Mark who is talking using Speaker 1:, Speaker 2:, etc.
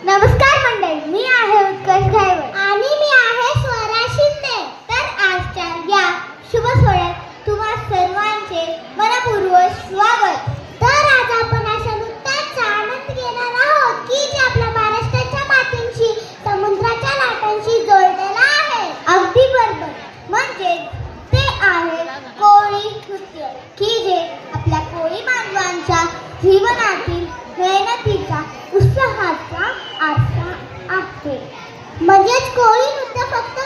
Speaker 1: नमस्कार मंडळी, मी आहे उत्कर्ष घायवळ आणि मी आहे स्वरा शिंदे. तर आजच्या या शुभ सोहळ्यात तुम्हा सर्वांचे मनपूर्वक स्वागत. तर आज आपण अशा नृत्याचा आनंद घेणार आहोत की जे आपल्या महाराष्ट्राच्या मातींशी, समुद्राच्या लाटांशी जोडलेला आहे. अगदी बरोबर, म्हणजे ते आहे कोळी नृत्य, की जे आपल्या कोळी बांधवांच्या जीवनातील मेहनतीचा, उत्साहाचा आरसा आहे. म्हणजेच कोळी नृत्य फक्त